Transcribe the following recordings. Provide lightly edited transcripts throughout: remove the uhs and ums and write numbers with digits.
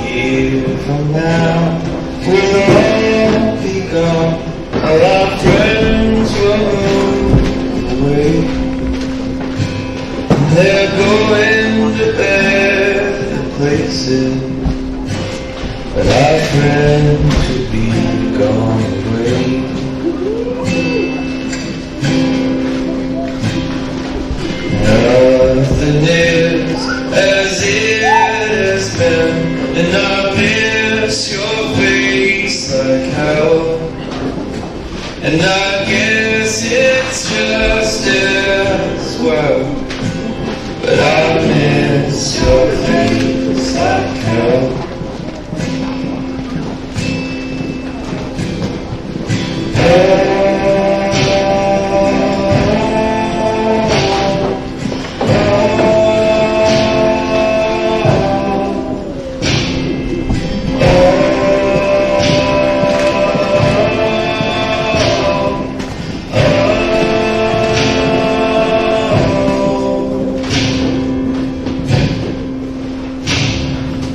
year from now, we'll all be gone. All our friends will move away. They're going to better places, but our friends will be gone away. Nothing is as it has been, and I miss your face like hell. And I guess it's just as well, but I miss your face like hell.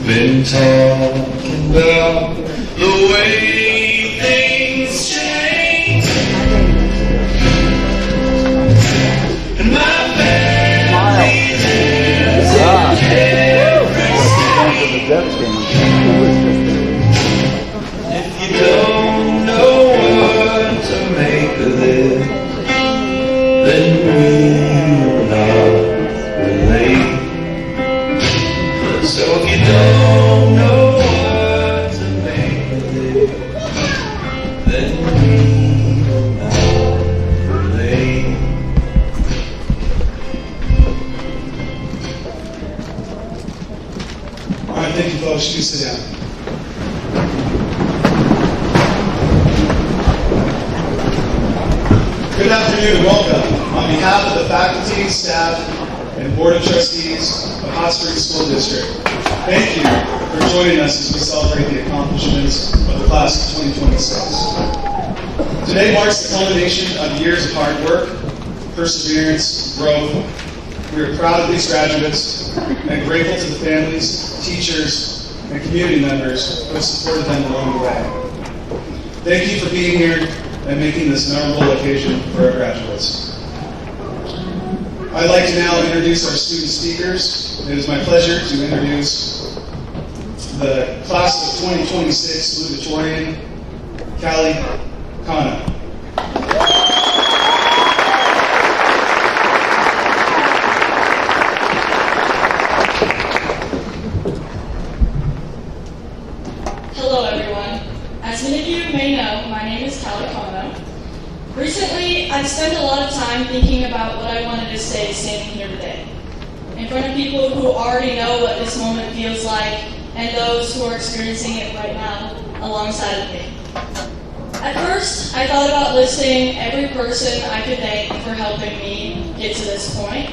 Been talking about the way things change, and my family lives in every state. If you don't know what to make of it, then we'll not relate. So if you don't know what to make of it, then we will not relate. All right, thank you, folks. You sit down. Good afternoon and welcome. On behalf of the faculty, staff, and Board of Trustees of Hot Springs School District, thank you for joining us as we celebrate the accomplishments of the class of 2026. Today marks the culmination of years of hard work, perseverance, growth. We are proud of these graduates and grateful to the families, teachers, and community members who have supported them along the way. Thank you for being here and making this memorable occasion for our graduates. I'd like to now introduce our student speakers. It is my pleasure to introduce the class of 2026 salutatorian, Callie Khanna. Hello everyone. As many of you may know, my name is Callie Khanna. Recently, I've spent a lot of time thinking about what I wanted to say standing here today, in front of people who already know what this moment feels like and those who are experiencing it right now alongside of me. At first, I thought about listing every person I could thank for helping me get to this point,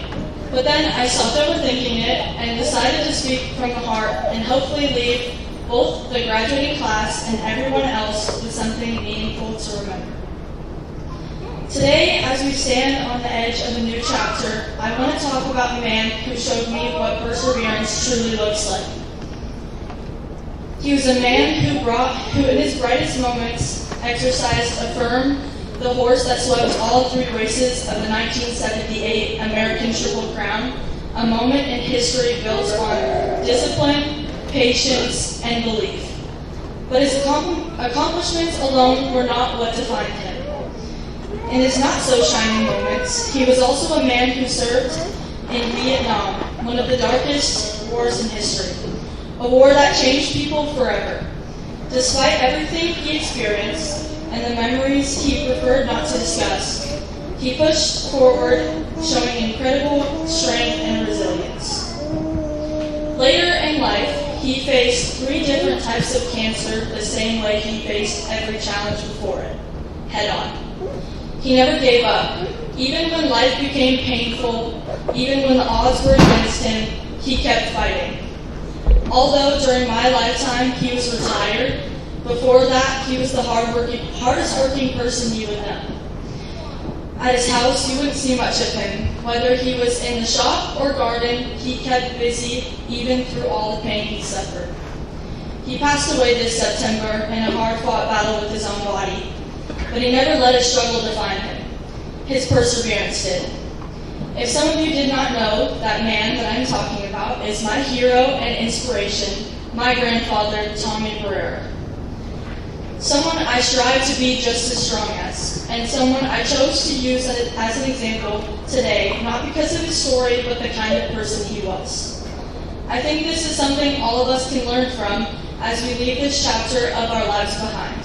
but then I stopped overthinking it and decided to speak from the heart and hopefully leave both the graduating class and everyone else with something meaningful to remember. Today, as we stand on the edge of a new chapter, I want to talk about a man who showed me what perseverance truly looks like. He was a man who in his brightest moments exercised a firm, the horse that swept all three races of the 1978 American Triple Crown, a moment in history built on discipline, patience, and belief. But his accomplishments alone were not what defined him. In his not-so-shining moments, he was also a man who served in Vietnam, one of the darkest wars in history, a war that changed people forever. Despite everything he experienced and the memories he preferred not to discuss, he pushed forward, showing incredible strength and resilience. Later in life, he faced 3 different types of cancer the same way he faced every challenge before it, head-on. He never gave up. Even when life became painful, even when the odds were against him, he kept fighting. Although during my lifetime he was retired, before that he was the hardest working person you would know. At his house, you wouldn't see much of him. Whether he was in the shop or garden, he kept busy even through all the pain he suffered. He passed away this September in a hard-fought battle with his own body, but he never let his struggle define him. His perseverance did. If some of you did not know, that man that I'm talking about is my hero and inspiration, my grandfather, Tommy Barrera. Someone I strive to be just as strong as, and someone I chose to use as an example today, not because of his story, but the kind of person he was. I think this is something all of us can learn from as we leave this chapter of our lives behind.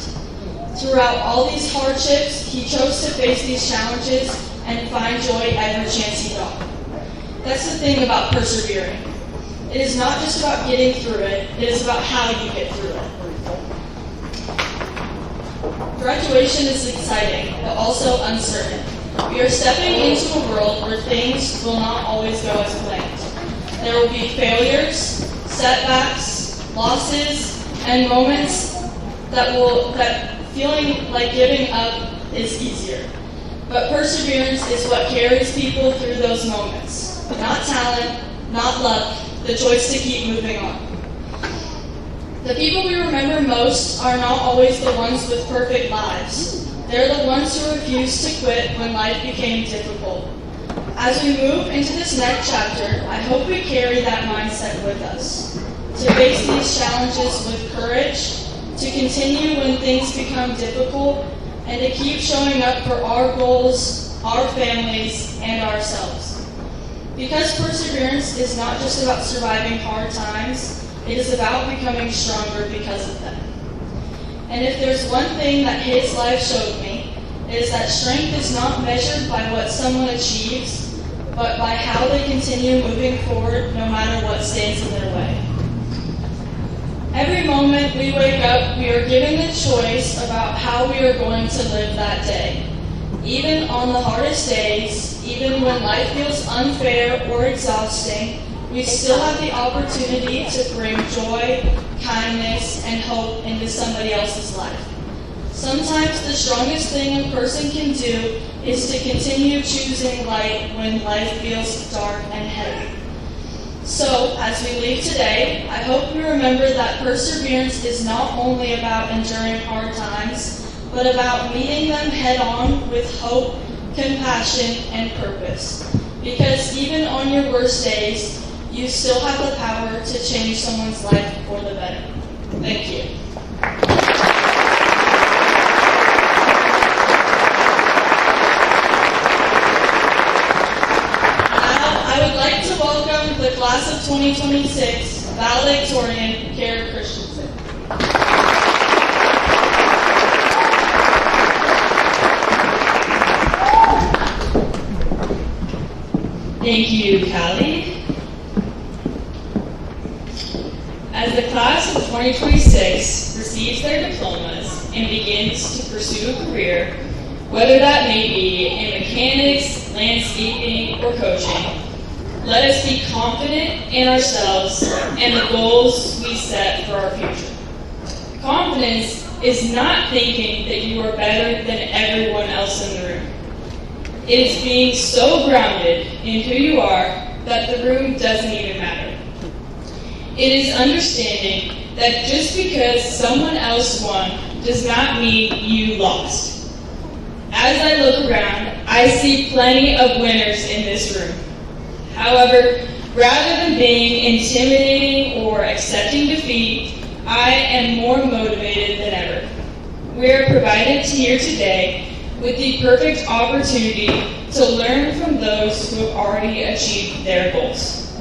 Throughout all these hardships, he chose to face these challenges and find joy every chance he got. That's the thing about persevering. It is not just about getting through it, it is about how you get through it. Graduation is exciting, but also uncertain. We are stepping into a world where things will not always go as planned. There will be failures, setbacks, losses, and moments that feeling like giving up is easier. But perseverance is what carries people through those moments. Not talent, not luck, the choice to keep moving on. The people we remember most are not always the ones with perfect lives. They're the ones who refused to quit when life became difficult. As we move into this next chapter, I hope we carry that mindset with us. To face these challenges with courage, to continue when things become difficult, and to keep showing up for our goals, our families, and ourselves. Because perseverance is not just about surviving hard times, it is about becoming stronger because of them. And if there's one thing that his life showed me, it is that strength is not measured by what someone achieves, but by how they continue moving forward no matter what stands in their way. Every moment we wake up, we are given the choice about how we are going to live that day. Even on the hardest days, even when life feels unfair or exhausting, we still have the opportunity to bring joy, kindness, and hope into somebody else's life. Sometimes the strongest thing a person can do is to continue choosing light when life feels dark and heavy. So, as we leave today, I hope we remember that perseverance is not only about enduring hard times, but about meeting them head on with hope, compassion, and purpose. Because even on your worst days, you still have the power to change someone's life for the better. Thank you. The class of 2026 valedictorian, Kara Christensen. Thank you, Callie. As the class of 2026 receives their diplomas and begins to pursue a career, whether that may be in mechanics, landscaping, or coaching, let us be confident in ourselves and the goals we set for our future. Confidence is not thinking that you are better than everyone else in the room. It is being so grounded in who you are that the room doesn't even matter. It is understanding that just because someone else won does not mean you lost. As I look around, I see plenty of winners in this room. However, rather than being intimidating or accepting defeat, I am more motivated than ever. We are provided here today with the perfect opportunity to learn from those who have already achieved their goals.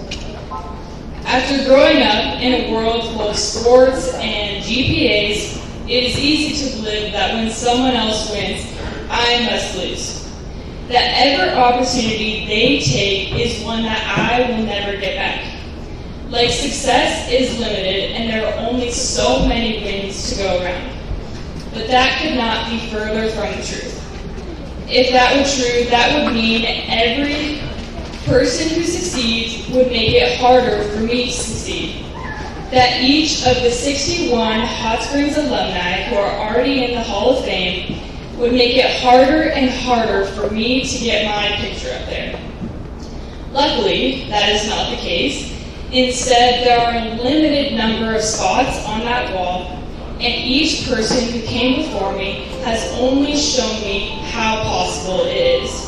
After growing up in a world full of sports and GPAs, it is easy to believe that when someone else wins, I must lose. That every opportunity they take is one that I will never get back. Like success is limited and there are only so many wins to go around. But that could not be further from the truth. If that were true, that would mean every person who succeeds would make it harder for me to succeed. That each of the 61 Hot Springs alumni who are already in the Hall of Fame would make it harder and harder for me to get my picture up there. Luckily, that is not the case. Instead, there are a limited number of spots on that wall, and each person who came before me has only shown me how possible it is.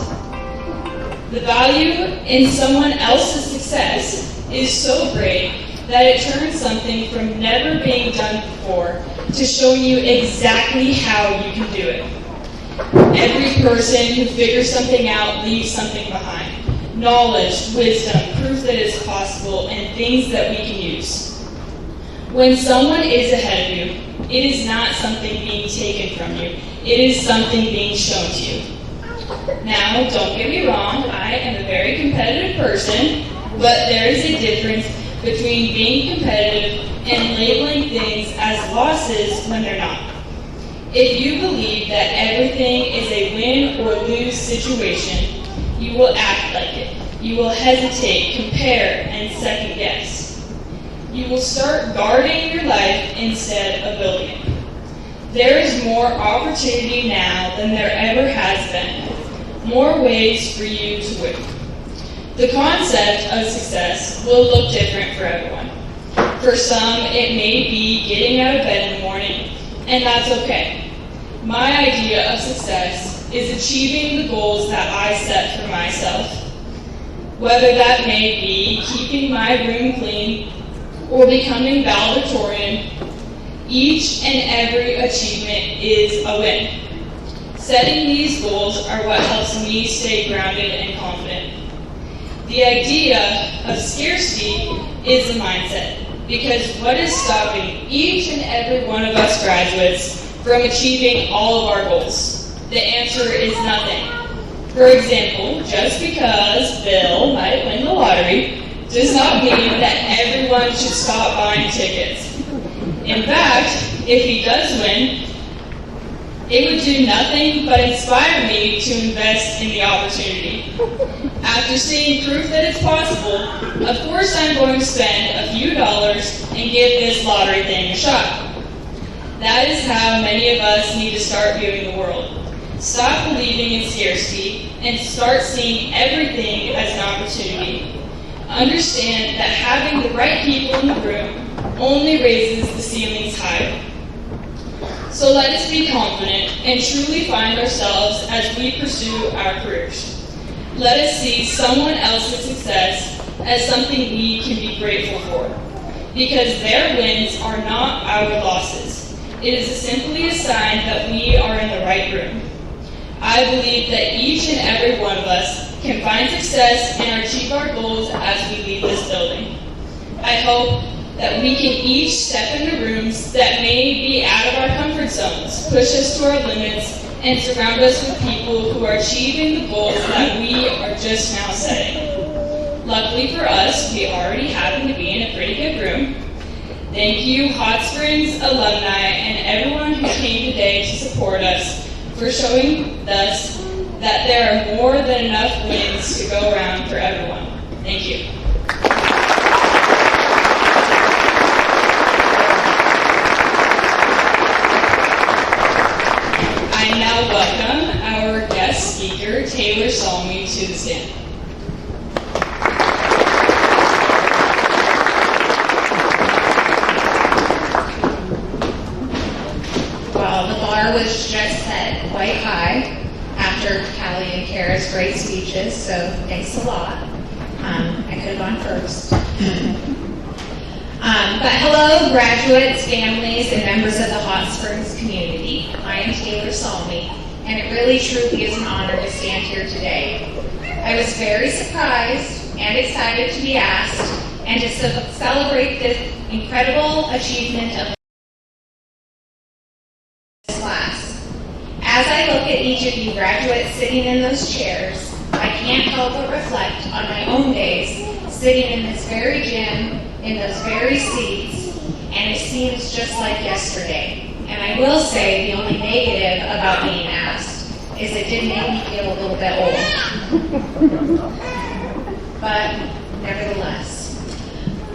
The value in someone else's success is so great that it turns something from never being done before to showing you exactly how you can do it. Every person who figures something out leaves something behind. Knowledge, wisdom, proof that it's possible, and things that we can use. When someone is ahead of you, it is not something being taken from you. It is something being shown to you. Now, don't get me wrong, I am a very competitive person, but there is a difference between being competitive and labeling things as losses when they're not. If you believe that everything is a win or lose situation, you will act like it. You will hesitate, compare, and second guess. You will start guarding your life instead of building it. There is more opportunity now than there ever has been. More ways for you to win. The concept of success will look different for everyone. For some, it may be getting out of bed in the morning, and that's okay. My idea of success is achieving the goals that I set for myself. Whether that may be keeping my room clean or becoming valedictorian, each and every achievement is a win. Setting these goals are what helps me stay grounded and confident. The idea of scarcity is a mindset, because what is stopping each and every one of us graduates from achieving all of our goals? The answer is nothing. For example, just because Bill might win the lottery does not mean that everyone should stop buying tickets. In fact, if he does win, it would do nothing but inspire me to invest in the opportunity. After seeing proof that it's possible, of course I'm going to spend a few dollars and give this lottery thing a shot. That is how many of us need to start viewing the world. Stop believing in scarcity and start seeing everything as an opportunity. Understand that having the right people in the room only raises the ceilings higher. So let us be confident and truly find ourselves as we pursue our careers. Let us see someone else's success as something we can be grateful for, because their wins are not our losses. It is simply a sign that we are in the right room. I believe that each and every one of us can find success and achieve our goals as we leave this building. I hope that we can each step into rooms that may be out of our comfort zones, push us to our limits, and surround us with people who are achieving the goals that we are just now setting. Luckily for us, we already happen to be in a pretty good room. Thank you, Hot Springs alumni, and everyone who came today to support us for showing us that there are more than enough wins to go around for everyone. Thank you. I now welcome our guest speaker, Taylor Salmi, to the stand. Well, the bar was just set quite high after Callie and Kara's great speeches, so thanks a lot. I could have gone first. But hello, graduates, families, and members of the Hot Springs community. I am Taylor Salmi, and it really truly is an honor to stand here today. I was very surprised and excited to be asked and to celebrate this incredible achievement of this class. As I look at each of you graduates sitting in those chairs, I can't help but reflect on my own days sitting in this very gym, in those very seats, and it seems just like yesterday. And I will say the only negative about being asked is it did make me feel a little bit old. But nevertheless,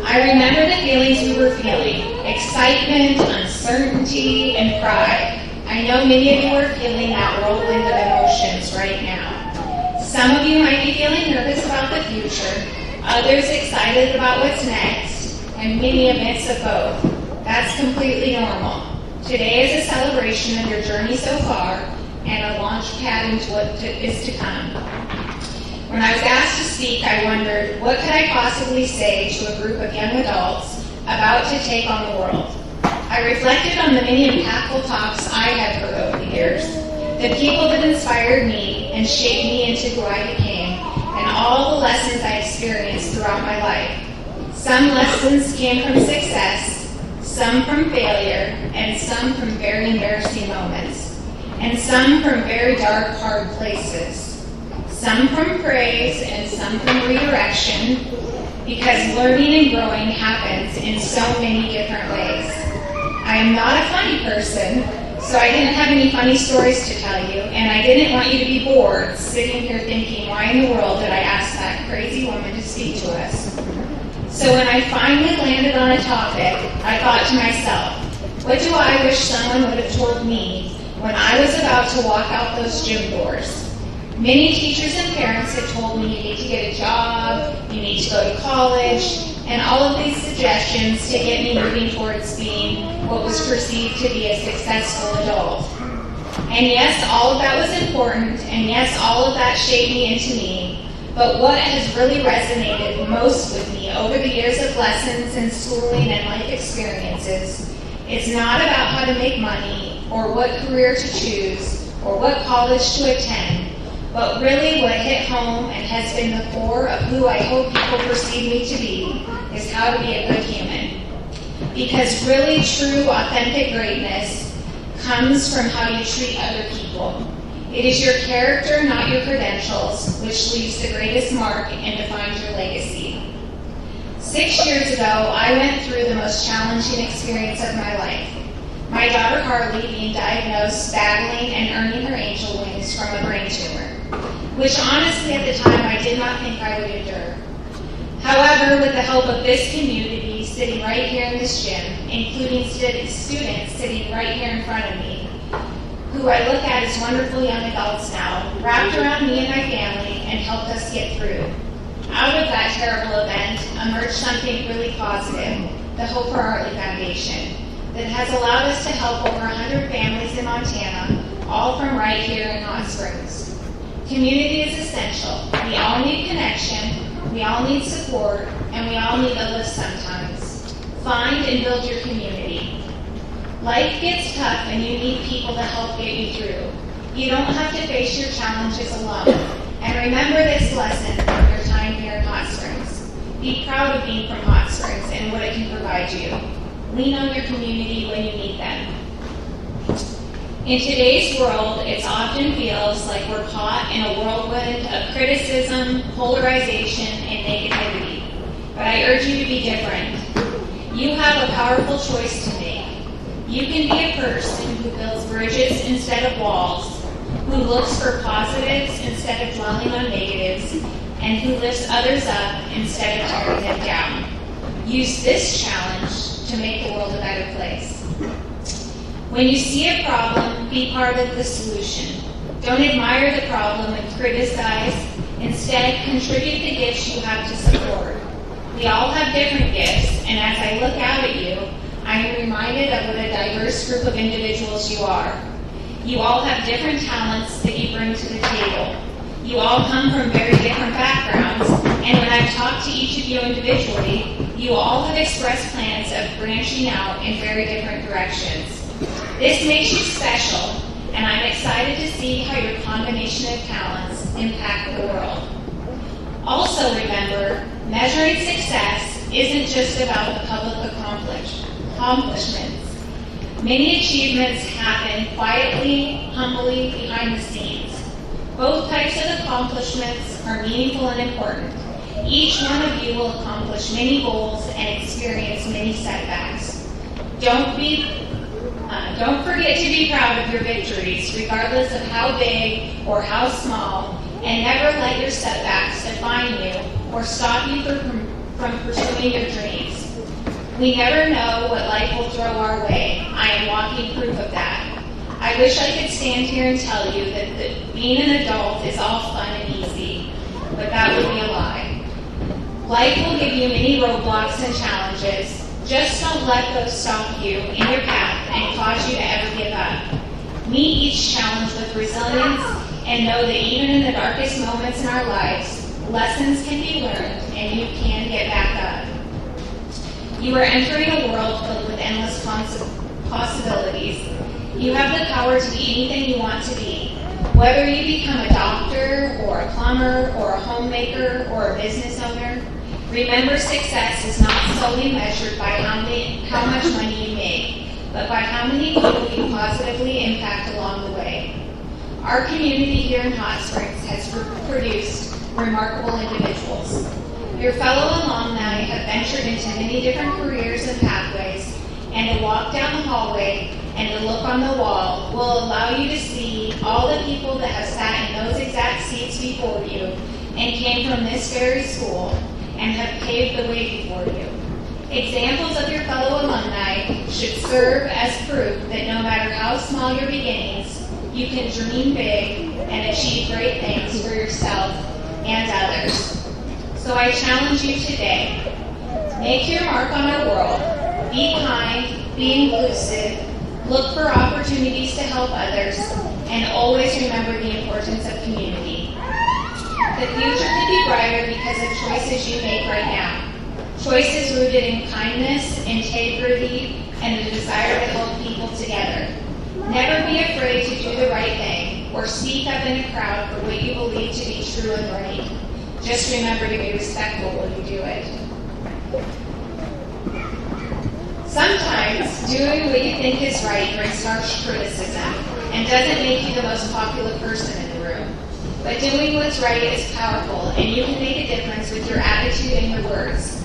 I remember the feelings we were feeling: excitement, uncertainty, and pride. I know many of you are feeling that whirlwind of emotions right now. Some of you might be feeling nervous about the future, others excited about what's next, and many a mix of both. That's completely normal. Today is a celebration of your journey so far and a launch pad into what is to come. When I was asked to speak, I wondered, what could I possibly say to a group of young adults about to take on the world? I reflected on the many impactful talks I had heard over the years, the people that inspired me and shaped me into who I became, and all the lessons I experienced throughout my life. Some lessons came from success, some from failure, and some from very embarrassing moments, and some from very dark, hard places. Some from praise and some from redirection, because learning and growing happens in so many different ways. I am not a funny person, so I didn't have any funny stories to tell you, and I didn't want you to be bored sitting here thinking, why in the world did I ask that crazy woman to speak to us? So when I finally landed on a topic, I thought to myself, what do I wish someone would have told me when I was about to walk out those gym doors? Many teachers and parents have told me you need to get a job, you need to go to college, and all of these suggestions to get me moving towards being what was perceived to be a successful adult. And yes, all of that was important, and yes, all of that shaped me into me. But what has really resonated most with me over the years of lessons and schooling and life experiences is not about how to make money or what career to choose or what college to attend, but really what hit home and has been the core of who I hope people perceive me to be is how to be a good human. Because really true, authentic greatness comes from how you treat other people. It is your character, not your credentials, which leaves the greatest mark and defines your legacy. 6 years ago, I went through the most challenging experience of my life. My daughter Harley being diagnosed, battling, and earning her angel wings from a brain tumor, which honestly at the time I did not think I would endure. However, with the help of this community sitting right here in this gym, including students sitting right here in front of me, who I look at as wonderful young adults now, wrapped around me and my family and helped us get through. Out of that terrible event emerged something really positive, the Hope for Hartley Foundation, that has allowed us to help over 100 families in Montana, all from right here in Hot Springs. Community is essential. We all need connection, we all need support, and we all need a lift sometimes. Find and build your community. Life gets tough and you need people to help get you through. You don't have to face your challenges alone. And remember this lesson from your time here in Hot Springs. Be proud of being from Hot Springs and what it can provide you. Lean on your community when you need them. In today's world, it often feels like we're caught in a whirlwind of criticism, polarization, and negativity. But I urge you to be different. You have a powerful choice to make. You can be a person who builds bridges instead of walls, who looks for positives instead of dwelling on negatives, and who lifts others up instead of tearing them down. Use this challenge to make the world a better place. When you see a problem, be part of the solution. Don't admire the problem and criticize. Instead, contribute the gifts you have to support. We all have different gifts, and as I look out at you, I am reminded of what a diverse group of individuals you are. You all have different talents that you bring to the table. You all come from very different backgrounds, and when I've talked to each of you individually, you all have expressed plans of branching out in very different directions. This makes you special, and I'm excited to see how your combination of talents impact the world. Also remember, measuring success isn't just about the public accomplishments. Many achievements happen quietly, humbly, behind the scenes. Both types of accomplishments are meaningful and important. Each one of you will accomplish many goals and experience many setbacks. Don't forget to be proud of your victories, regardless of how big or how small, and never let your setbacks define you or stop you from pursuing your dreams. We never know what life will throw our way. I am walking proof of that. I wish I could stand here and tell you that being an adult is all fun and easy, but that would be a lie. Life will give you many roadblocks and challenges. Just don't let those stop you in your path and cause you to ever give up. Meet each challenge with resilience and know that even in the darkest moments in our lives, lessons can be learned and you can get back up. You are entering a world filled with endless possibilities. You have the power to be anything you want to be. Whether you become a doctor or a plumber or a homemaker or a business owner, remember success is not solely measured by how much money you make, but by how many people you positively impact along the way. Our community here in Hot Springs has produced remarkable individuals. Your fellow alumni have ventured into many different careers and pathways, and a walk down the hallway and a look on the wall will allow you to see all the people that have sat in those exact seats before you and came from this very school and have paved the way before you. Examples of your fellow alumni should serve as proof that no matter how small your beginnings, you can dream big and achieve great things for yourself and others. So I challenge you today, make your mark on our world, be kind, be inclusive, look for opportunities to help others, and always remember the importance of community. The future could be brighter because of choices you make right now. Choices rooted in kindness, integrity, and the desire to help people together. Never be afraid to do the right thing or speak up in a crowd for what you believe to be true and right. Just remember to be respectful when you do it. Sometimes doing what you think is right brings harsh criticism and doesn't make you the most popular person in the room. But doing what's right is powerful, and you can make a difference with your attitude and your words.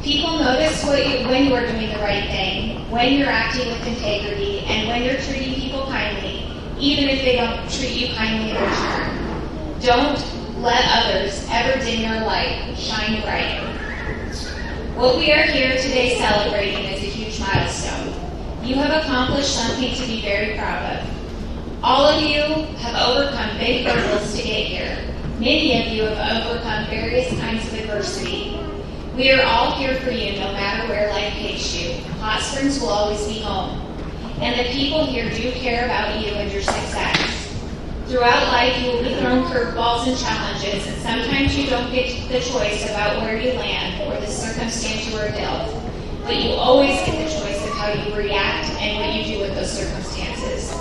People notice when you are doing the right thing, when you're acting with integrity, and when you're treating people kindly, even if they don't treat you kindly in return. Don't let others ever dim your light. Shine bright. What we are here today celebrating is a huge milestone. You have accomplished something to be very proud of. All of you have overcome big hurdles to get here. Many of you have overcome various kinds of adversity. We are all here for you no matter where life takes you. Hot Springs will always be home. And the people here do care about you and your success. Throughout life, you will be thrown curveballs and challenges, and sometimes you don't get the choice about where you land or the circumstance you are dealt. But you always get the choice of how you react and what you do with those circumstances.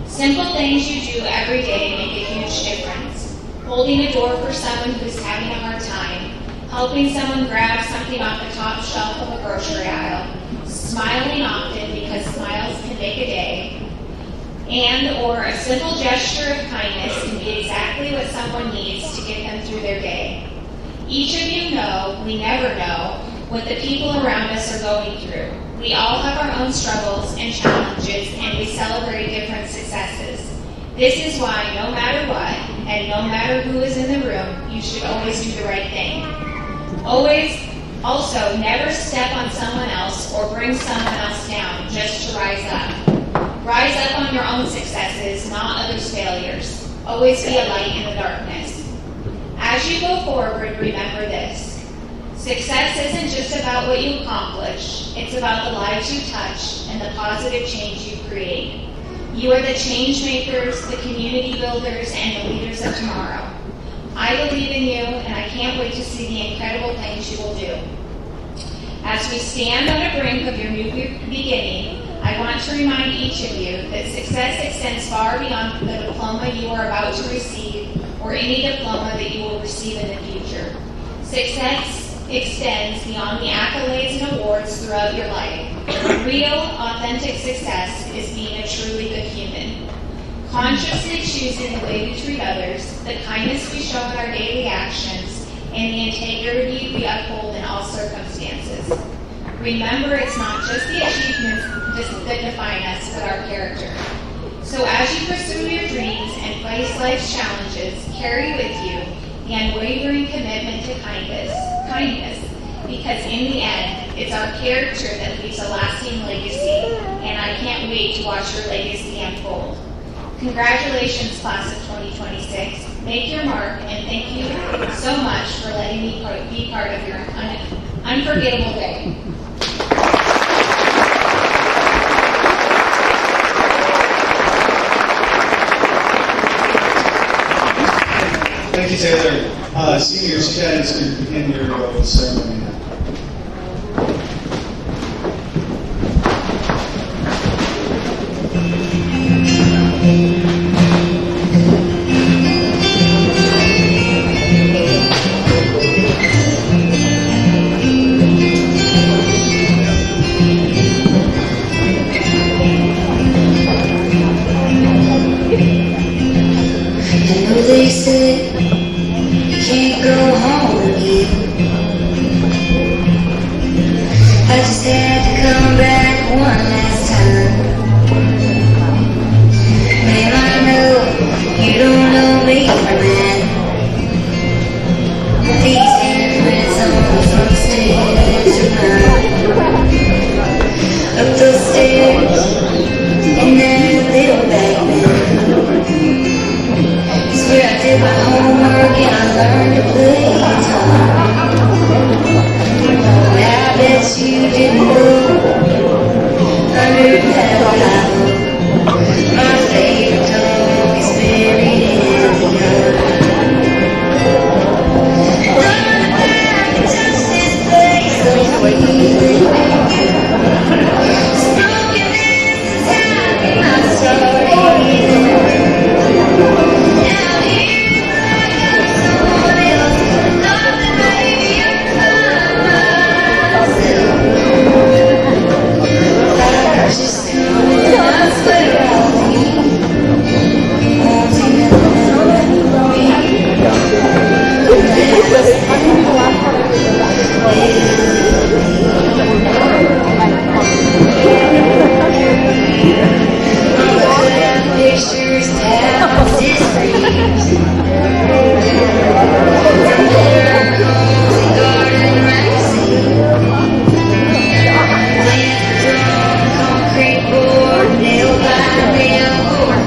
Simple things you do every day make a huge difference. Holding a door for someone who's having a hard time, helping someone grab something off the top shelf of a grocery aisle, smiling often because smiles can make a day, or a simple gesture of kindness can be exactly what someone needs to get them through their day. Each of you know, we never know, what the people around us are going through. We all have our own struggles and challenges, and we celebrate different successes. This is why no matter what, and no matter who is in the room, you should always do the right thing. Also, never step on someone else or bring someone else down just to rise up. Rise up on your own successes, not others' failures. Always be a light in the darkness. As you go forward, remember this. Success isn't just about what you accomplish. It's about the lives you touch and the positive change you create. You are the change makers, the community builders, and the leaders of tomorrow. I believe in you, and I can't wait to see the incredible things you will do. As we stand on the brink of your new beginning, I want to remind each of you that success extends far beyond the diploma you are about to receive or any diploma that you will receive in the future. Success extends beyond the accolades and awards throughout your life. Real, authentic success is being a truly good human. Consciously choosing the way we treat others, the kindness we show in our daily actions, and the integrity we uphold in all circumstances. Remember, it's not just the achievements that define us, but our character. So as you pursue your dreams and face life's challenges, carry with you the unwavering commitment to kindness, because in the end, it's our character that leaves a lasting legacy, and I can't wait to watch your legacy unfold. Congratulations, class of 2026. make your mark, and thank you so much for letting me be part of your unforgettable day. Thank you, Taylor. Seniors, you guys can begin your ceremony now. I know they said you can't go home again. I just had to come back one last time. Ma'am, I know you don't know me from that. These handprints on the front stairs are mine. Up those stairs in that little back bed. Where I did my homework and I learned to play guitar. I bet you didn't know under that Bible my favorite dog is buried in the yard. Run back and touch this place so freely. This brokenness is having my story. Just coming, I swear I'll leave. Won't you never pictures, tapestries, from their homes and garden magazines. Concrete board, nail by nail, board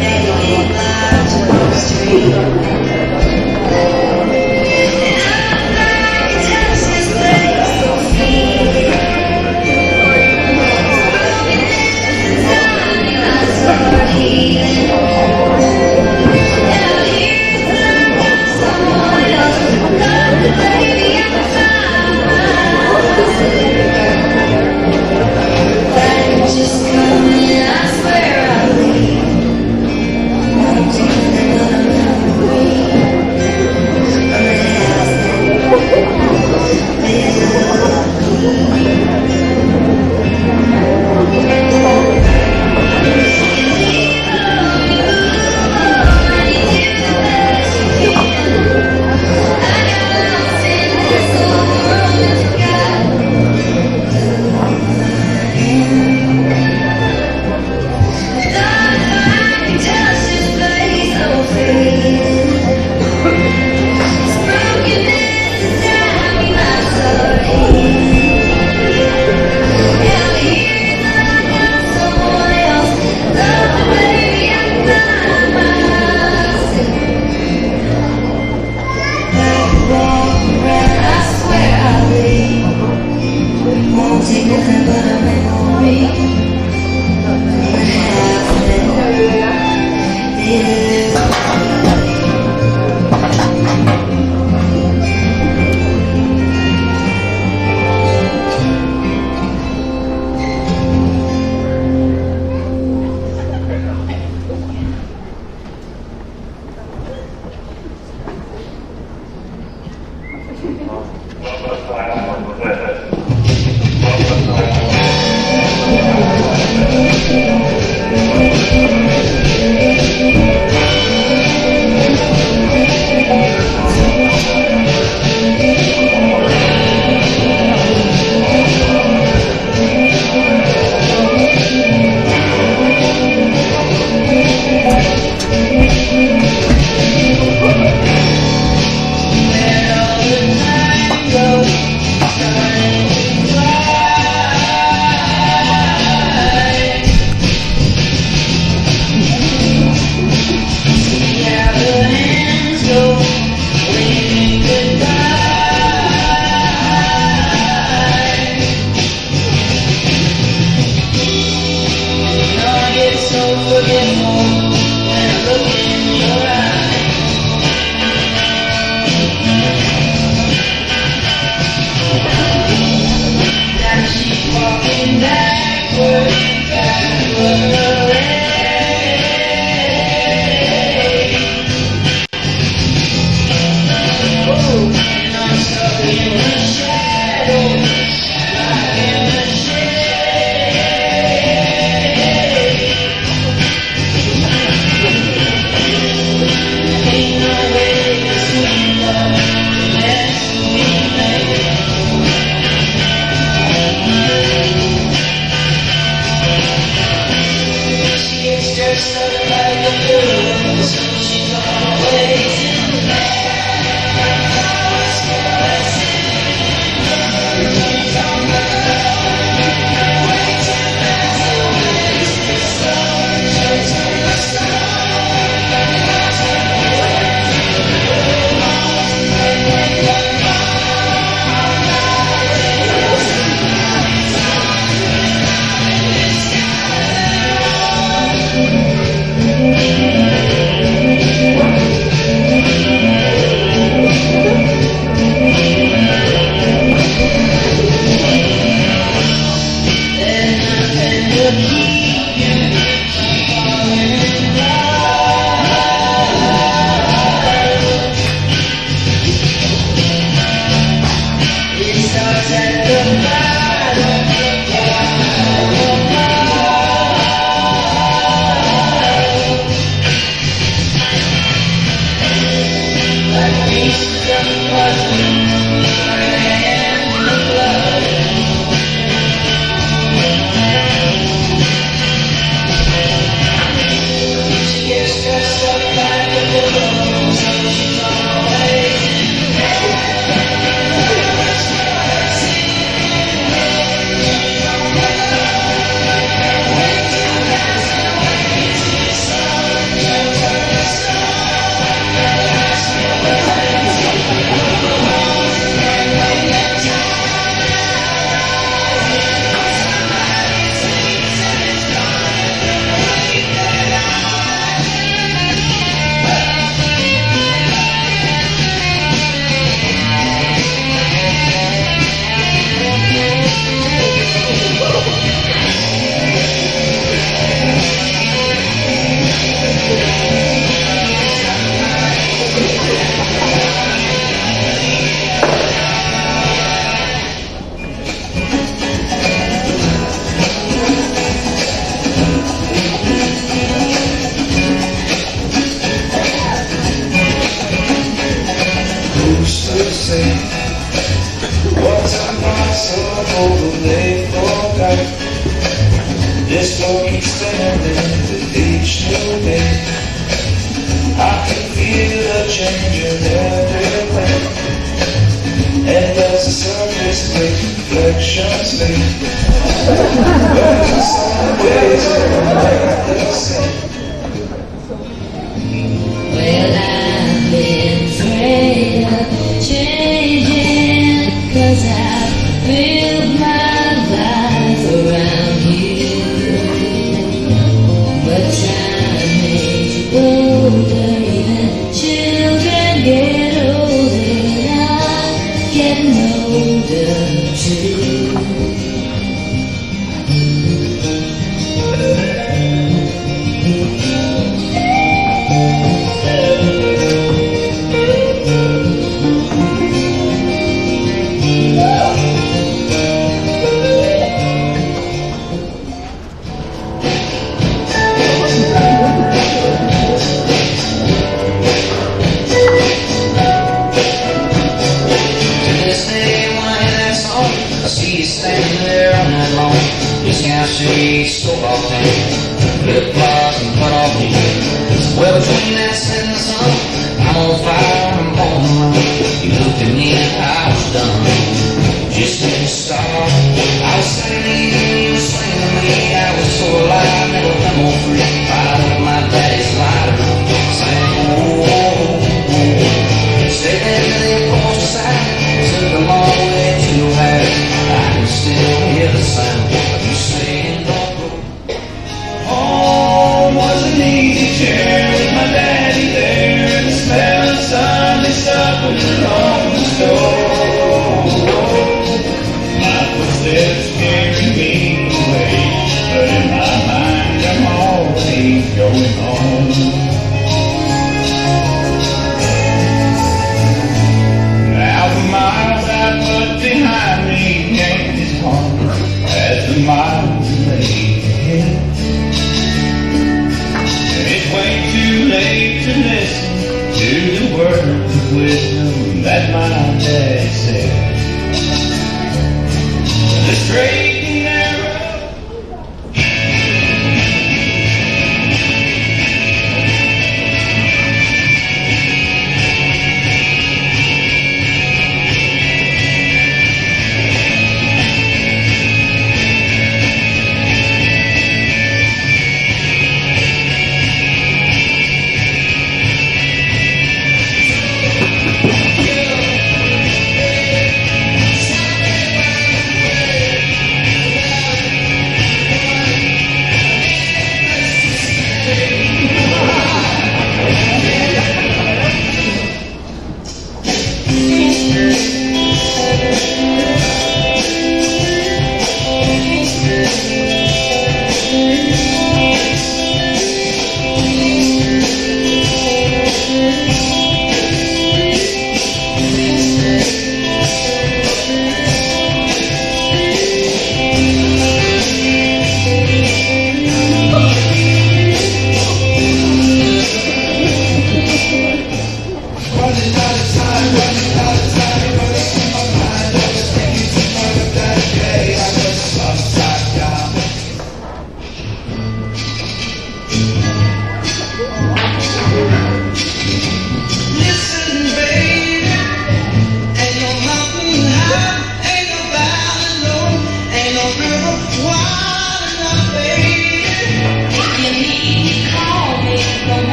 hanging by the street. And I'm back to touch this place so free. Brokenness inside me, I start healing. Now here's the love of someone else. Love the baby I find myself. Just coming, I swear I'll leave. Won't you never free from the house Brokenness inside me, my soul. Who's to say what's impossible they forgot? This world keeps spinning with each new day. I can feel a change in everything, and as the surface breaks, reflections fade. But in some ways it remains the same. Well, I've been afraid of changing, 'cause I've built my life around you. But time makes you bolder, even children get older, and I'm getting older too. Flip-flops and cut-off jeans. Well, between that sun and the sun, I'm on fire and I'm on the run. You looked at me and I was done. Just didn't start. I was singing to you, you were singing to me. I was so alive, never come on free. Fired up my daddy's lighter, sang oh, oh, oh. Stayed there till the porch beside me. Took a long way to your house. I can still hear the sound of you saying don't go. Home was an easy chair with my daddy there, and the smell of Sunday supper on the stove. My footsteps carried me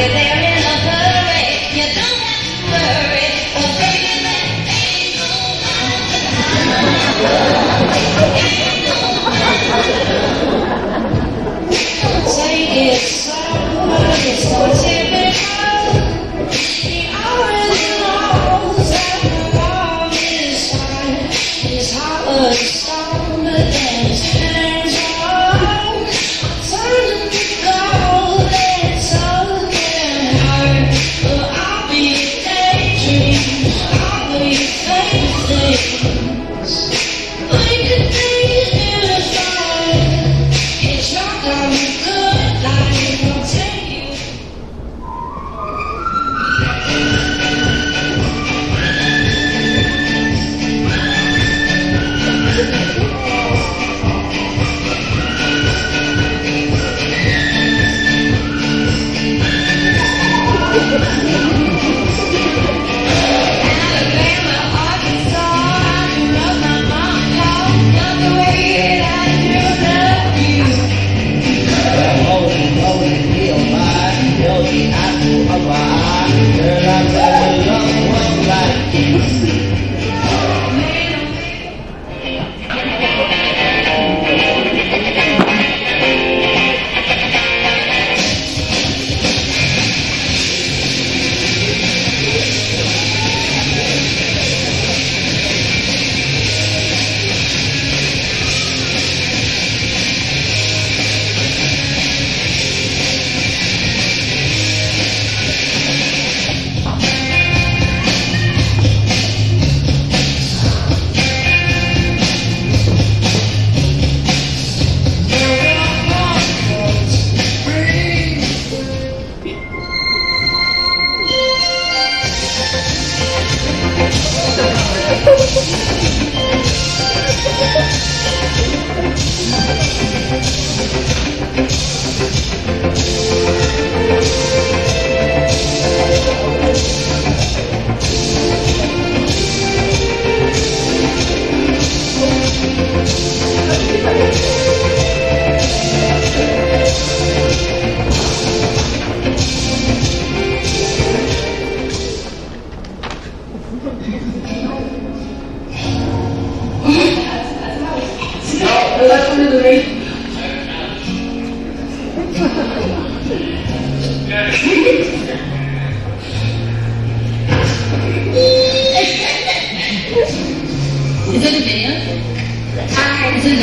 you're there in a hurry. You don't have to worry. Well, baby, that ain't no take it slow, it's so typical. He already knows that the love is fine. His heart was stone, but then his hands are turning to gold. It's so damn hard, but I'll be a daydream. I'll be favorite things. We could be unified. It's rock on the good life. I'll take you. Alabama, Arkansas, I can love my mom, love the way that I do love you. Holding, real wide, you're the apple of my eye. Girl, I've never loved one like you. Is it a video? Is it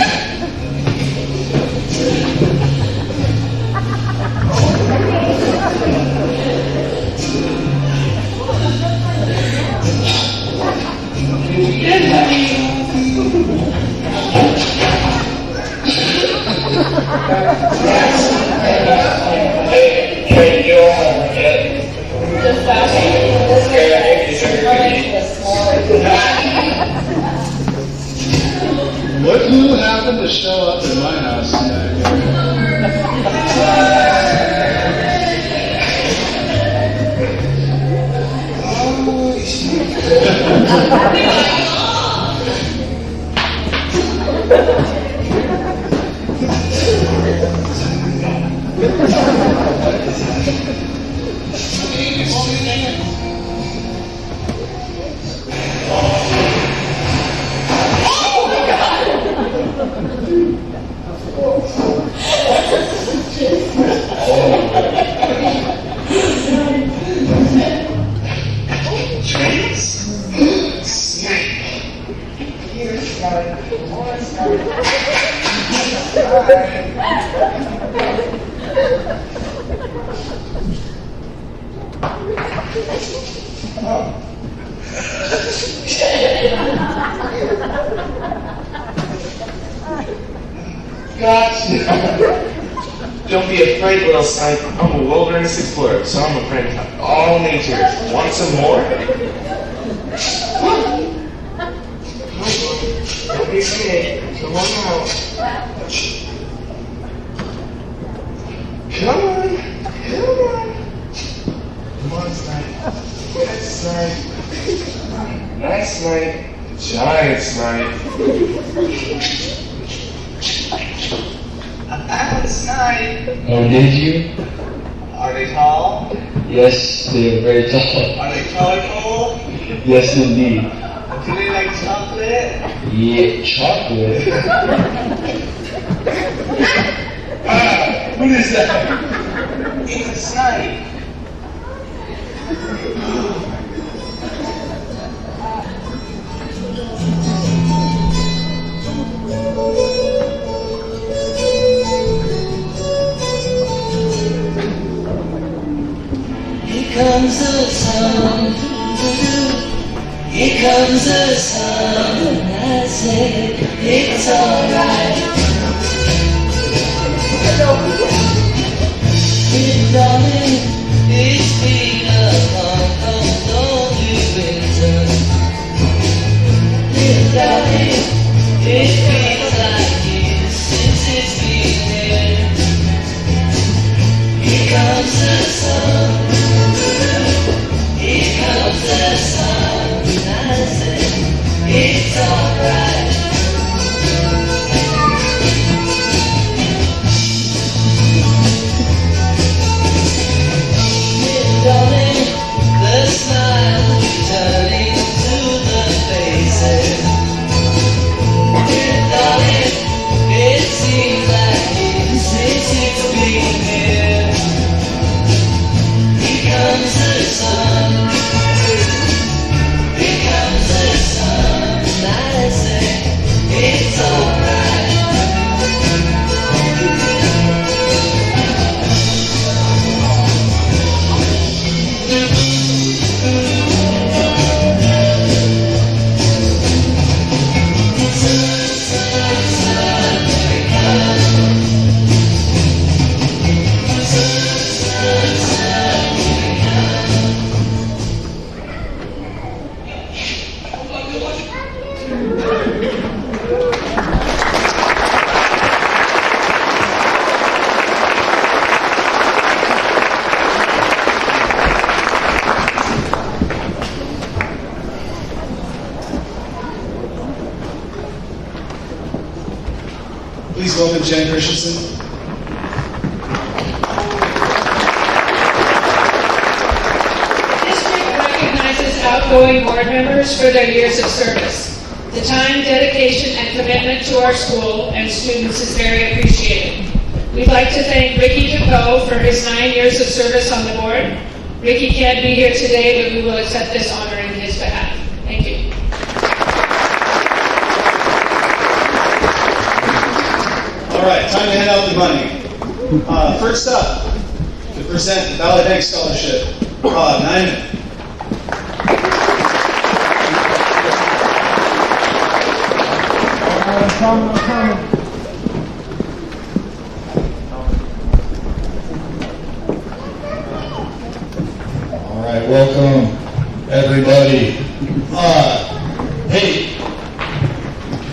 Hey, you all home yet? Look who happened to show up at my house tonight. Don't be afraid, little sight. I'm a wilderness explorer, so I'm a friend of all nature. Want some more? Don't be scared. Come on out. Come on. Come on. Come on, Snipe. Yes, Snipe. Nice Snipe. Giant Snipe. I found a snipe. Oh, did you? Are they tall? Yes, they are very tall. Are they colorful? Yes, indeed. Do they like chocolate? Yeah, chocolate. What is that? It's a snipe. Here comes the sun, here comes the sun, I say it's alright. Dear darling, it's been a long, lonely winter. Dear darling, it feels like years since it's been here. Here comes the sun. Here comes the sun, I say it's alright. Dear darling, the smile returning to the faces. Dear darling, it seems like years since it's been here. Here comes the sun. I say it's alright. Please welcome Jen Christensen. District recognizes outgoing board members for their years of service. The time, dedication, and commitment to our school and students is very appreciated. We'd like to thank Ricky DePoe for his 9 years of service on the board. Ricky can't be here today, but we will accept this honor in his behalf. Thank you. All right, time to hand out the money. First up, to present the Valley Bank Scholarship, Nyman. All right, welcome everybody. Hey,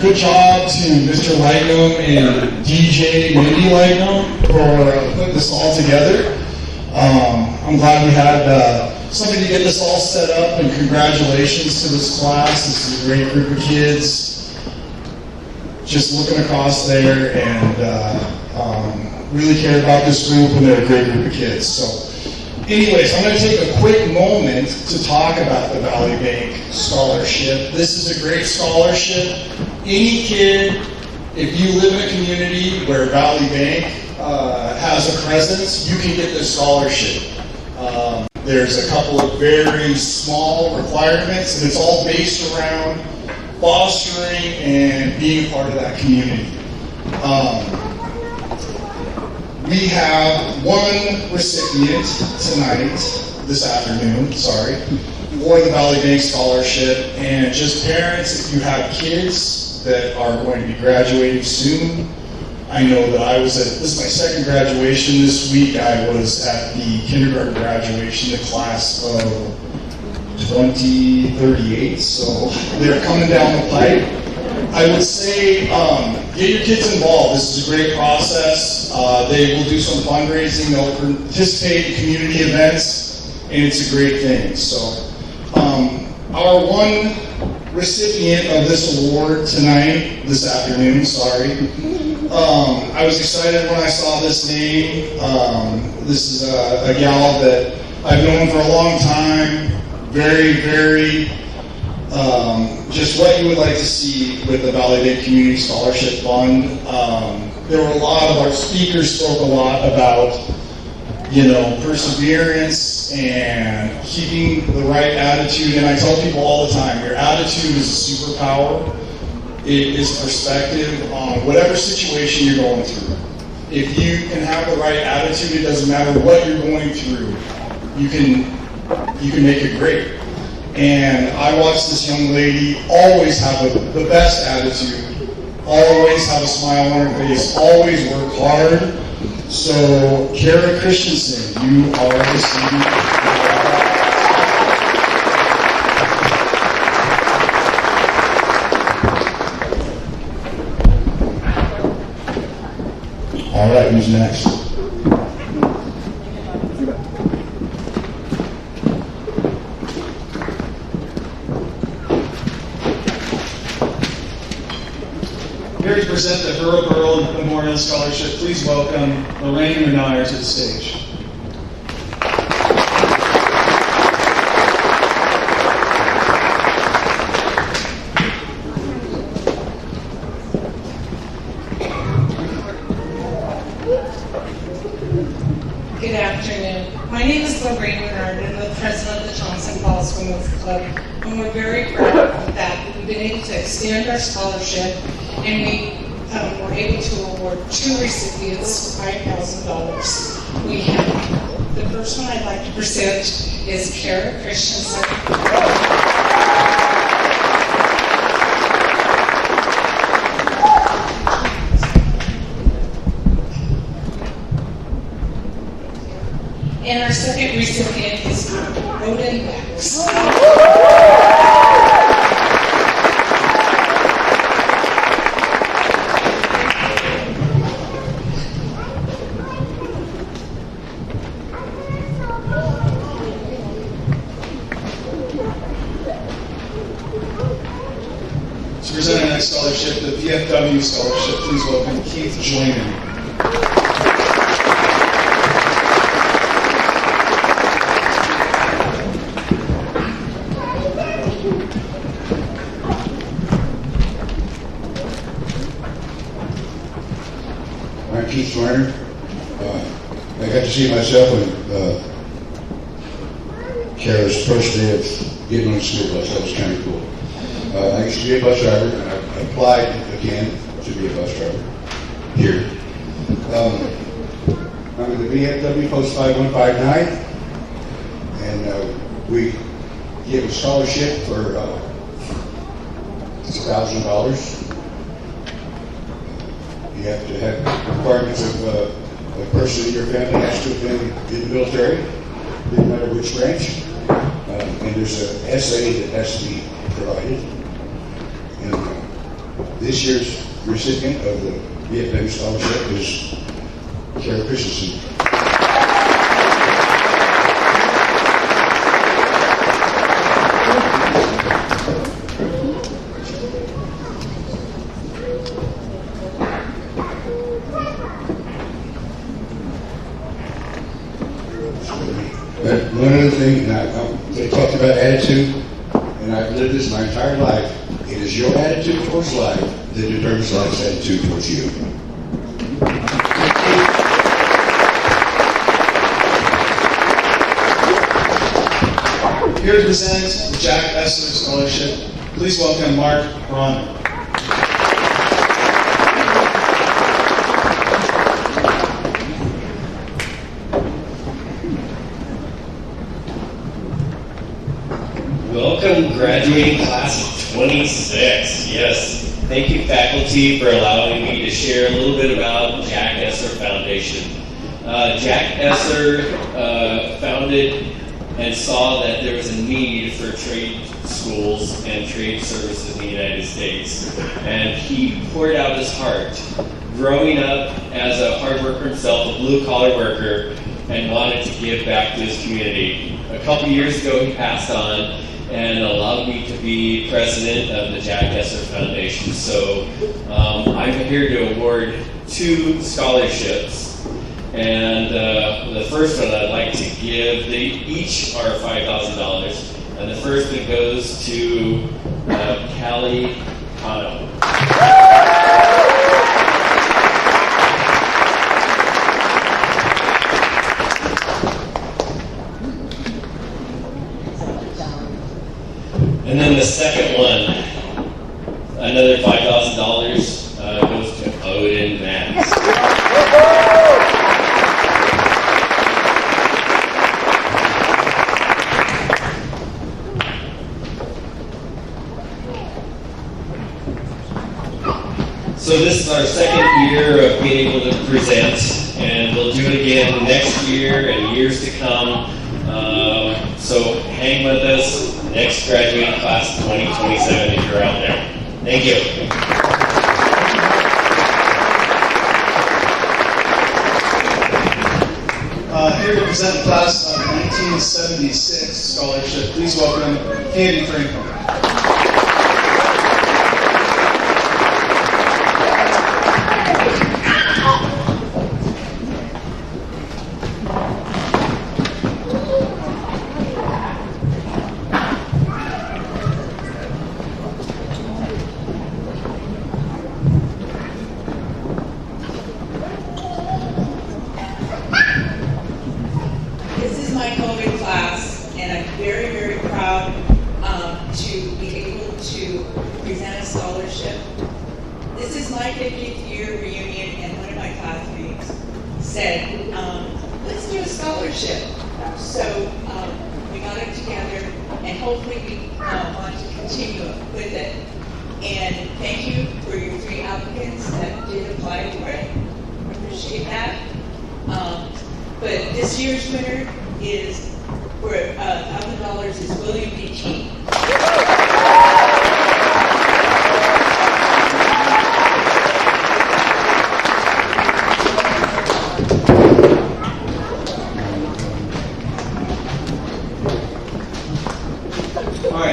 good job to Mr. Lignum and DJ Mindy Lignum for putting this all together. I'm glad we had somebody to get this all set up, and congratulations to this class. This is a great group of kids. Just looking across there and really care about this group, and they're a great group of kids. So anyways, I'm going to take a quick moment to talk about the Valley Bank Scholarship. This is a great scholarship. Any kid, if you live in a community where Valley Bank has a presence, you can get this scholarship. There's a couple of very small requirements, and it's all based around fostering and being part of that community. We have one recipient tonight, this afternoon, for the Valley Bank Scholarship. And just parents, if you have kids that are going to be graduating soon, I know that this is my second graduation this week. I was at the kindergarten graduation, the class of 2038, so they're coming down the pipe. I would say get your kids involved. This is a great process. They will do some fundraising. They'll participate in community events, and it's a great thing. So our one recipient of this award this afternoon, I was excited when I saw this name. This is a gal that I've known for a long time, very, just what you would like to see with the Valley Dade Community Scholarship Fund. There were a lot of our speakers spoke a lot about, perseverance and keeping the right attitude. And I tell people all the time, your attitude is a superpower. It is perspective on whatever situation you're going through. If you can have the right attitude, it doesn't matter what you're going through. You can make it great. And I watched this young lady always have the best attitude, always have a smile on her face, always work hard. So, Kara Christensen, you are receiving. All right, who's next? Here to present the Hurrah Burl Memorial Scholarship, please welcome Lorraine Renard to the stage. Good afternoon. My name is Lorraine Renard. I'm the president of the Johnson Falls Women's Club, and we're very proud of that. We've been able to extend our scholarship, and we were able to award 2 recipients $5,000. We have the first one I'd like to present is Kara Christensen. And our second recipient is Roden Max. To present our next scholarship, the VFW Scholarship, please welcome Keith Joyner. I'm Keith Joyner. I got to see myself on Kara's first day of getting on the school bus. That was kind of cool. I used to be a bus driver, and I applied again to be a bus driver here. I'm in the VFW Post 5159, and we give a scholarship for $1,000. You have to have requirements of a person in your family has to have been in the military, no matter which branch. And there's an essay that has to be provided. And this year's recipient of the VFW Scholarship is Kara Christensen. But one other thing, they talked about attitude, and I've lived this my entire life. It is your attitude towards life that determines life's attitude towards you. Here to present the Jack Essler Scholarship, please welcome Mark Bronner. Welcome, graduating class of 26. Yes, thank you, faculty, for allowing me to share a little bit about Jack Essler Foundation. Jack Essler founded and saw that there was a need for trade schools and trade services in the United States. And he poured out his heart, growing up as a hard worker himself, a blue-collar worker, and wanted to give back to his community. A couple years ago, he passed on and allowed me to be president of the Jack Essler Foundation. So I'm here to award 2 scholarships. And the first one I'd like to give, they each are $5,000. And the first one goes to Callie Cano. And then the second one, another $5,000 goes to Odin Max. So this is our second year of being able to present, and we'll do it again next year and years to come. So hang with us. Next graduating class 2027 if you're out there. Thank you. Here to present the class of 1976 scholarship. Please welcome Candy Franklin.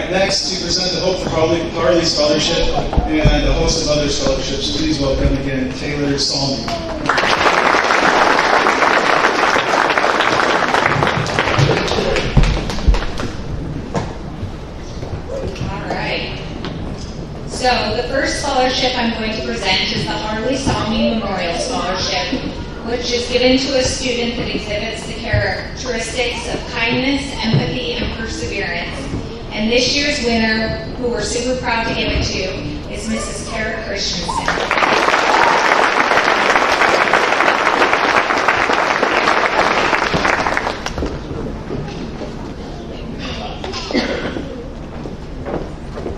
Next, to present the Hope for Harley Scholarship and a host of other scholarships, please welcome again Taylor Salmi. All right. So the first scholarship I'm going to present is the Harley Salmi Memorial Scholarship, which is given to a student that exhibits the characteristics of kindness, empathy, and perseverance. And this year's winner, who we're super proud to give it to, is Mrs. Kara Christensen.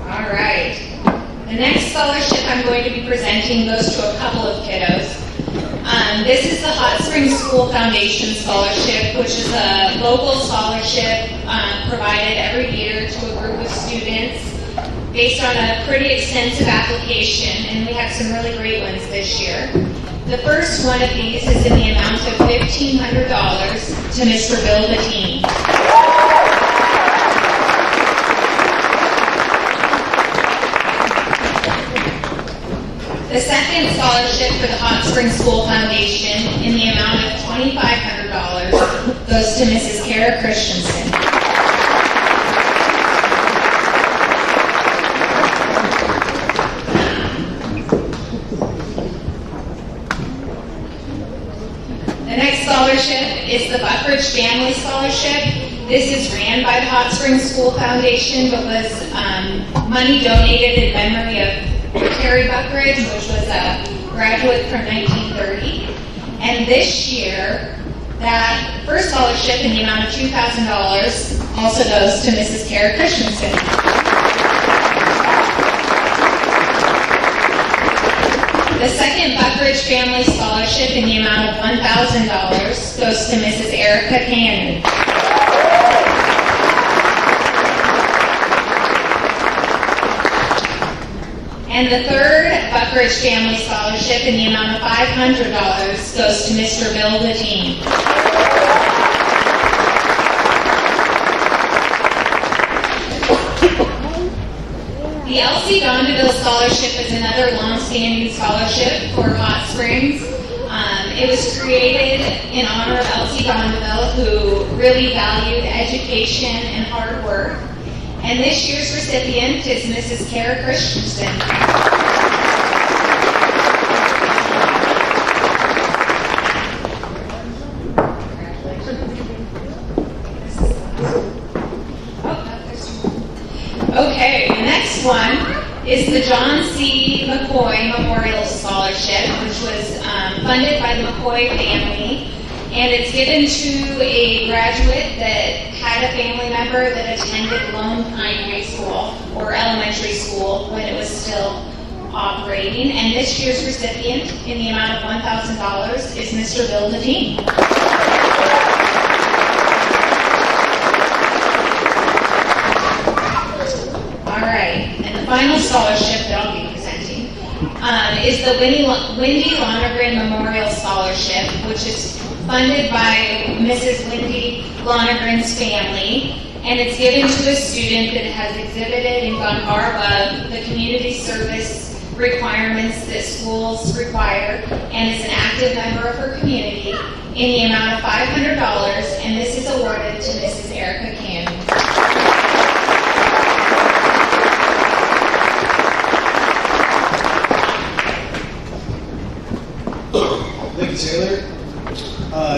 All right. The next scholarship I'm going to be presenting goes to a couple of kiddos. This is the Hot Springs School Foundation Scholarship, which is a local scholarship provided every year to a group of students based on a pretty extensive application, and we have some really great ones this year. The first one of these is in the amount of $1,500 to Mr. Bill Bettini. The second scholarship for the Hot Springs School Foundation in the amount of $2,500 goes to Mrs. Kara Christensen. The next scholarship is the Buckridge Family Scholarship. This is ran by the Hot Springs School Foundation, but was money donated in memory of Terry Buckridge, which was a graduate from 1930. And this year, that first scholarship in the amount of $2,000 also goes to Mrs. Kara Christensen. The second Buckridge Family Scholarship in the amount of $1,000 goes to Mrs. Erica Cannon. And the third Buckridge Family Scholarship in the amount of $500 goes to Mr. Bill Bettini. The Elsie Dondeville Scholarship is another long-standing scholarship for Hot Springs. It was created in honor of Elsie Gondeville, who really valued education and hard work. And this year's recipient is Mrs. Kara Christensen. Okay, the next one is the John C. McCoy Memorial Scholarship, which was funded by the McCoy family, and it's given to a graduate that had a family member that attended Lone Pine High School or elementary school when it was still operating. And this year's recipient, in the amount of $1,000, is Mr. Bill Devine. All right, and the final scholarship that I'll be presenting is the Wendy Lonergan Memorial Scholarship, which is funded by Mrs. Wendy Lonergan's family, and it's given to a student that has exhibited and gone far above the community service requirements that schools require, and is an active member of her community, in the amount of $500, and this is awarded to Mrs. Erica Cannon. Thank you, Taylor.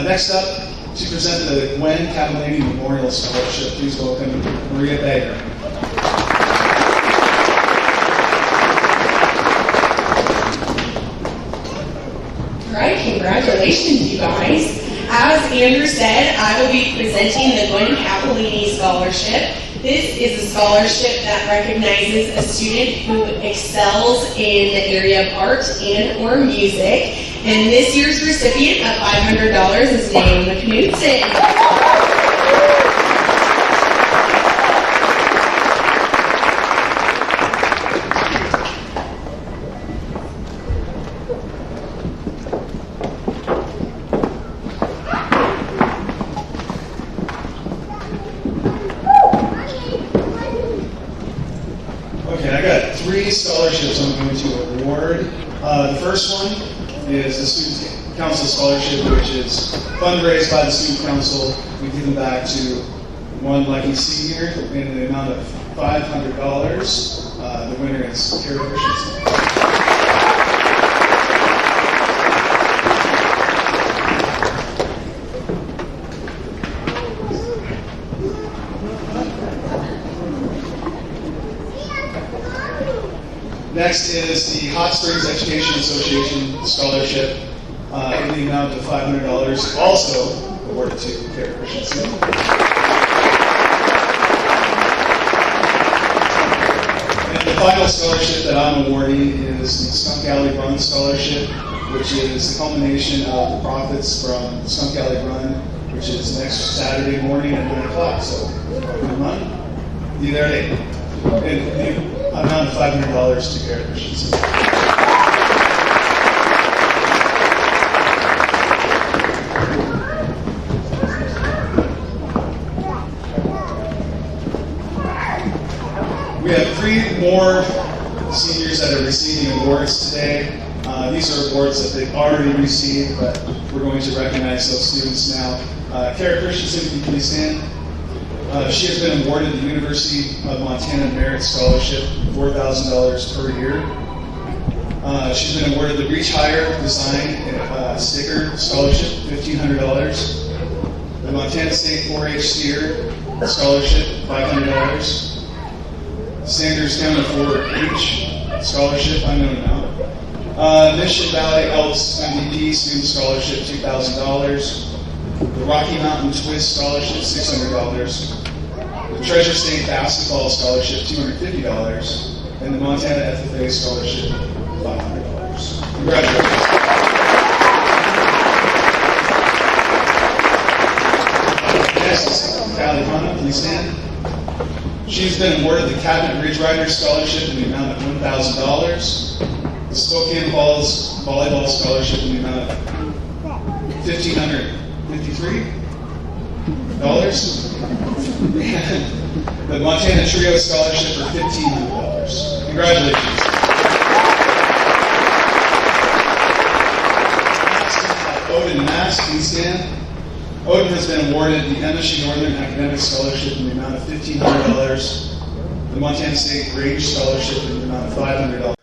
Next up, to present the Gwen Cavallini Memorial Scholarship, please welcome Maria Baker. All right, congratulations, you guys. As Andrew said, I will be presenting the Gwen Cavallini Scholarship. This is a scholarship that recognizes a student who excels in the area of art and or music. And this year's recipient of $500 is Naomi Knudsen. Okay, I got 3 scholarships I'm going to award. The first one is the Student Council Scholarship, which is fundraised by the Student Council. We give them back to one lucky senior in the amount of $500. The winner is Kara Christensen. Next is the Hot Springs Education Association Scholarship in the amount of $500, also awarded to Kara Christensen. And the final scholarship that I'm awarding is the Skunk Alley Run Scholarship, which is the culmination of the profits from Skunk Alley Run, which is next Saturday morning at 9 o'clock. So, come on, be there at 8. And the amount of $500 to Kara Christensen. We have 3 more seniors that are receiving awards today. These are awards that they've already received, but we're going to recognize those students now. Kara Christensen, can you please stand? She has been awarded the University of Montana Merit Scholarship, $4,000 per year. She's been awarded the Reach Higher Design Sticker Scholarship, $1,500. The Montana State 4-H Steer Scholarship, $500. Sanders County 4-H Scholarship, unknown amount. Mission Valley Elks MVP Student Scholarship, $2,000. The Rocky Mountain Twist Scholarship, $600. The Treasure State Basketball Scholarship, $250. And the Montana FFA Scholarship, $500. Congratulations. Next, Callie Hunter, please stand. She's been awarded the Cabinet Ridge Rider Scholarship in the amount of $1,000. The Spokane Falls Volleyball Scholarship in the amount of $1,553. The Montana Trio Scholarship for $1,500. Congratulations. Max, please stand. Odin has been awarded the MSU Northern Academic Scholarship in the amount of $1,500, the Montana State Grange Scholarship in the amount of $500,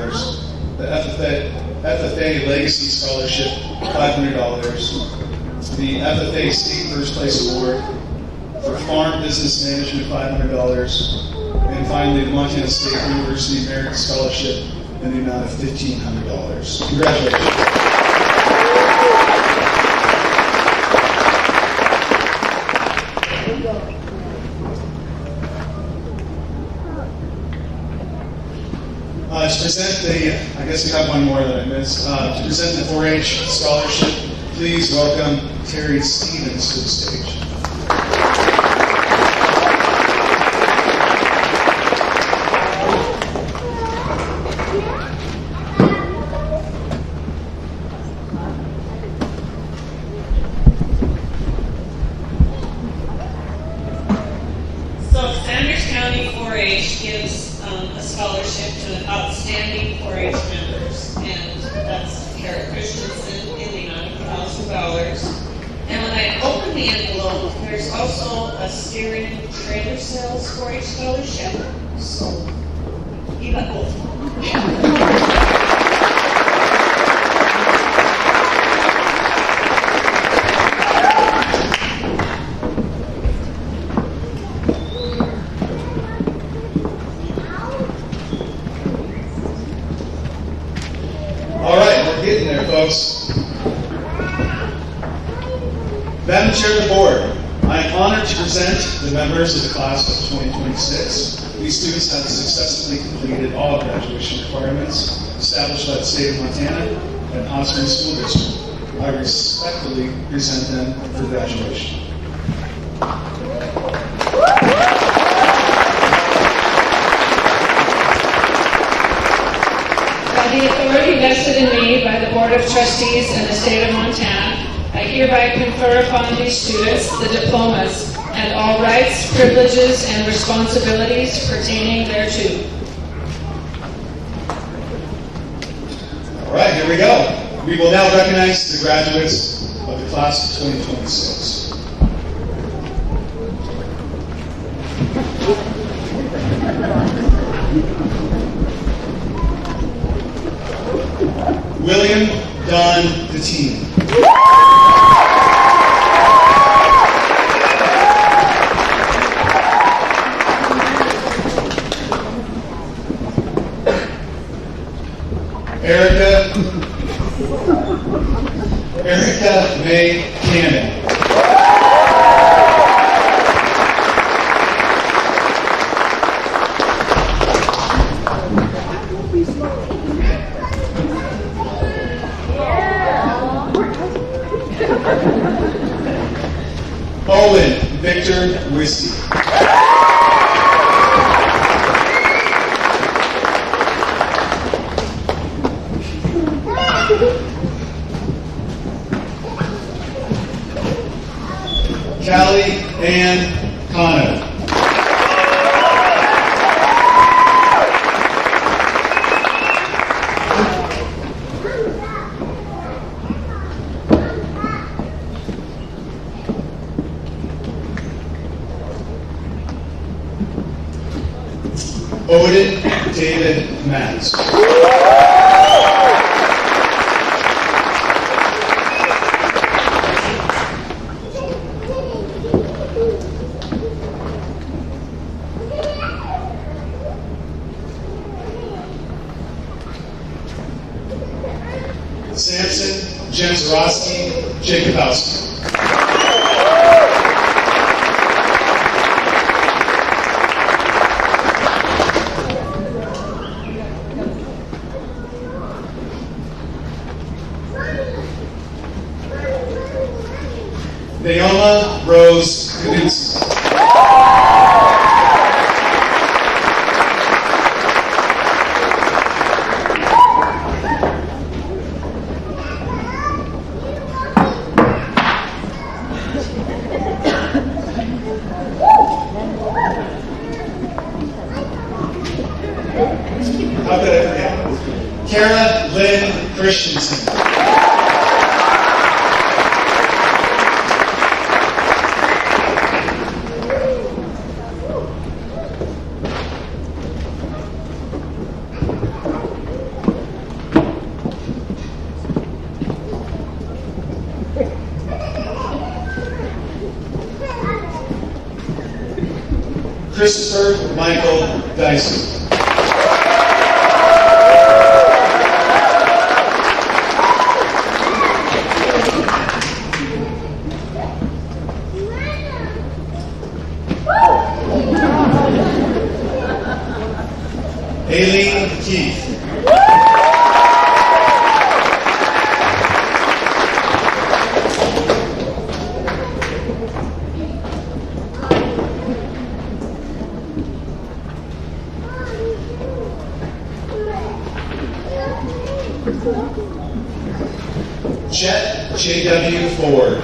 the FFA Legacy Scholarship, $500, the FFA State First Place Award for Farm Business Management, $500, and finally the Montana State University Merit Scholarship in the amount of $1,500. Congratulations. To present the, I guess we have one more that I missed. To present the 4-H scholarship, please welcome Terry Stevens to the stage. So Sanders County 4-H gives a scholarship to outstanding 4-H members, and that's Kara Christensen in the amount of $1,000. And when I open the envelope, there's also a steering trailer sales 4-H scholarship. So you got both. Getting there, folks. Madam Chair of the Board, I am honored to present the members of the class of 2026. These students have successfully completed all graduation requirements established by the state of Montana and Hot Springs School District. I respectfully present them for graduation. By the authority vested in me by the Board of Trustees in the state of Montana, I hereby confer upon these students the diplomas and all rights, privileges, and responsibilities pertaining thereto. All right, here we go. We will now recognize the graduates of the class of 2026. William Don Deteen. Erica May Cannon. Owen Victor Whiskey. Callie Ann Cano. Odin David Matz. Samson Jenzorowski Jacobowski. Naoma Rose Kudinski. How could I forget? Kara Lynn Christensen. Christopher Michael Dyson. Aileen Keith. Chet J.W. Ford.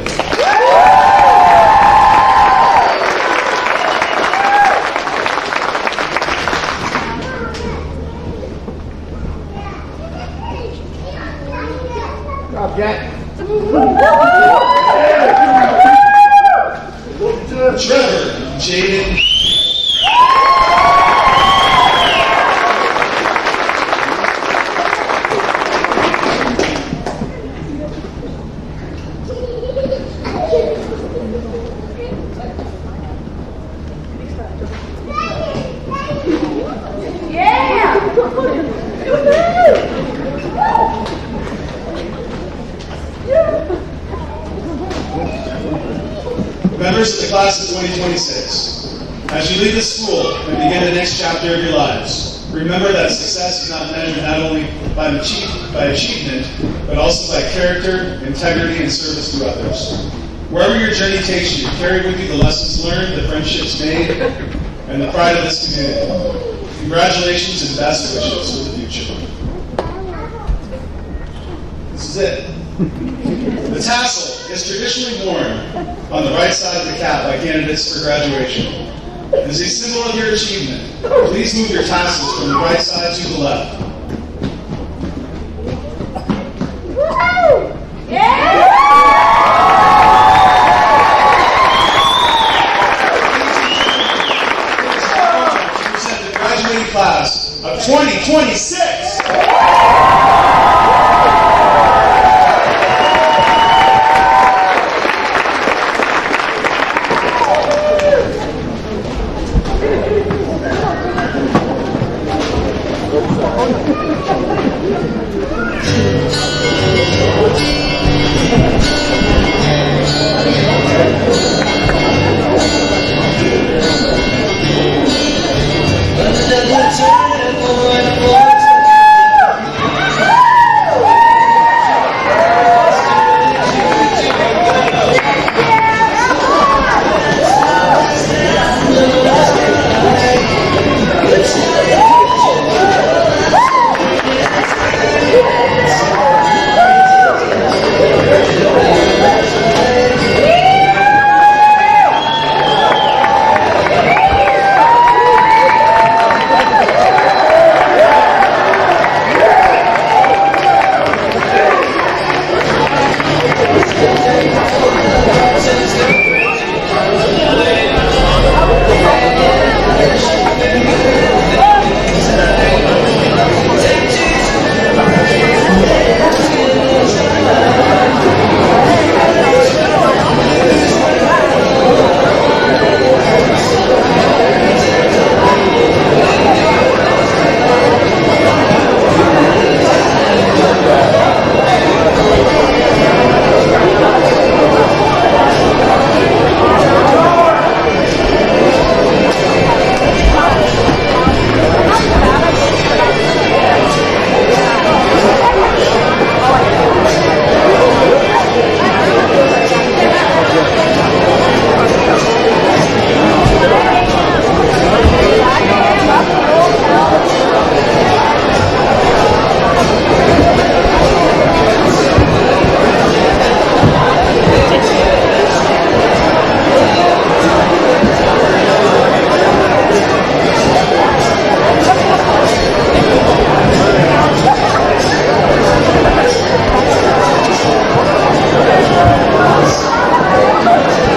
Trevor Jaden. Members of the class of 2026, as you leave this school and begin the next chapter of your lives, remember that success is not measured not only by achievement, but also by character, integrity, and service to others. Wherever your journey takes you, carry with you the lessons learned, the friendships made, and the pride of this community. Congratulations and best wishes for the future. This is it. The tassel is traditionally worn on the right side of the cap by candidates for graduation. As a symbol of your achievement, please move your tassels from the right side to the left. To present the graduating class of 2026. Thank you.